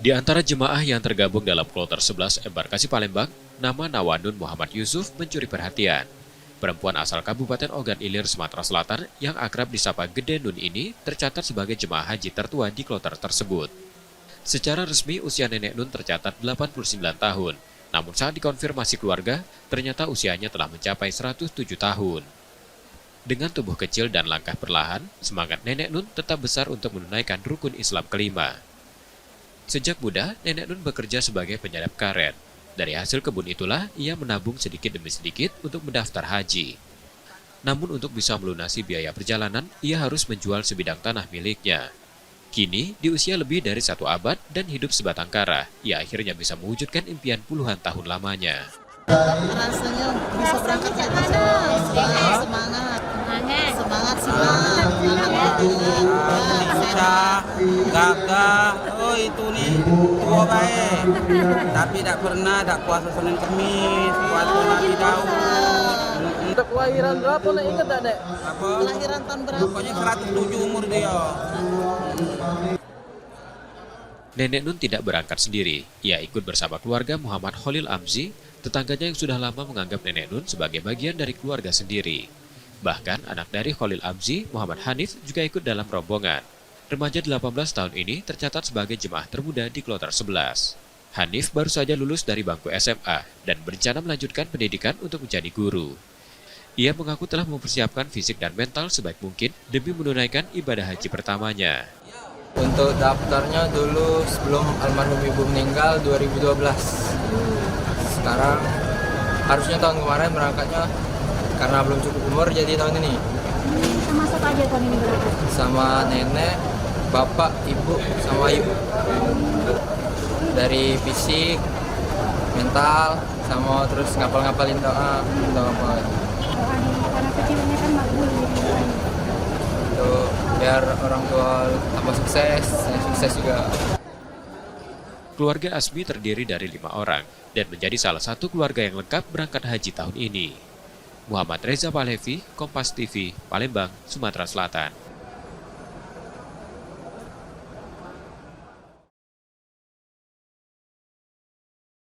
Di antara jemaah yang tergabung dalam kloter 11 embarkasi Palembang, nama Nawanun Muhammad Yusuf mencuri perhatian. Perempuan asal Kabupaten Ogan Ilir, Sumatera Selatan yang akrab disapa Gede Nun ini tercatat sebagai jemaah haji tertua di kloter tersebut. Secara resmi usia nenek Nun tercatat 89 tahun, namun saat dikonfirmasi keluarga, ternyata usianya telah mencapai 107 tahun. Dengan tubuh kecil dan langkah perlahan, semangat nenek Nun tetap besar untuk menunaikan rukun Islam kelima. Sejak muda, nenek Nun bekerja sebagai penyadap karet. Dari hasil kebun itulah, ia menabung sedikit demi sedikit untuk mendaftar haji. Namun untuk bisa melunasi biaya perjalanan, ia harus menjual sebidang tanah miliknya. Kini, di usia lebih dari 1 abad dan hidup sebatang kara, ia akhirnya bisa mewujudkan impian puluhan tahun lamanya. Rasanya bisa berangkat ke semangat sih susah, gagah, oh itu nih tua baik, tapi tak pernah tak puasa Senin Kemis, puasa Nabi Daud. Untuk kelahiran berapa nek ingat tak Dek? Apa? Kelahiran tahun berapa? Pokoknya 107 umur dia. Nenek Nun tidak berangkat sendiri, ia ikut bersama keluarga Muhammad Khalil Amzi, tetangganya yang sudah lama menganggap Nenek Nun sebagai bagian dari keluarga sendiri. Bahkan anak dari Khalil Amzi, Muhammad Hanif, juga ikut dalam rombongan. Remaja 18 tahun ini tercatat sebagai jemaah termuda di kloter 11. Hanif baru saja lulus dari bangku SMA dan berencana melanjutkan pendidikan untuk menjadi guru. Ia mengaku telah mempersiapkan fisik dan mental sebaik mungkin demi menunaikan ibadah haji pertamanya. Untuk daftarnya dulu sebelum almarhum ibu meninggal 2012. Sekarang harusnya tahun kemarin berangkatnya karena belum cukup umur jadi tahun ini. Sama siapa aja tahun ini berangkat? Sama nenek, bapak, ibu, sama ibu. Dari fisik, mental, sama terus ngapal-ngapalin doa, doa. Karena kecilnya kan makbul gitu. Untuk biar orang tua tambah sukses, saya sukses juga. Keluarga Asmi terdiri dari 5 orang dan menjadi salah satu keluarga yang lengkap berangkat haji tahun ini. Muhammad Reza Palevi, Kompas TV, Palembang, Sumatera Selatan.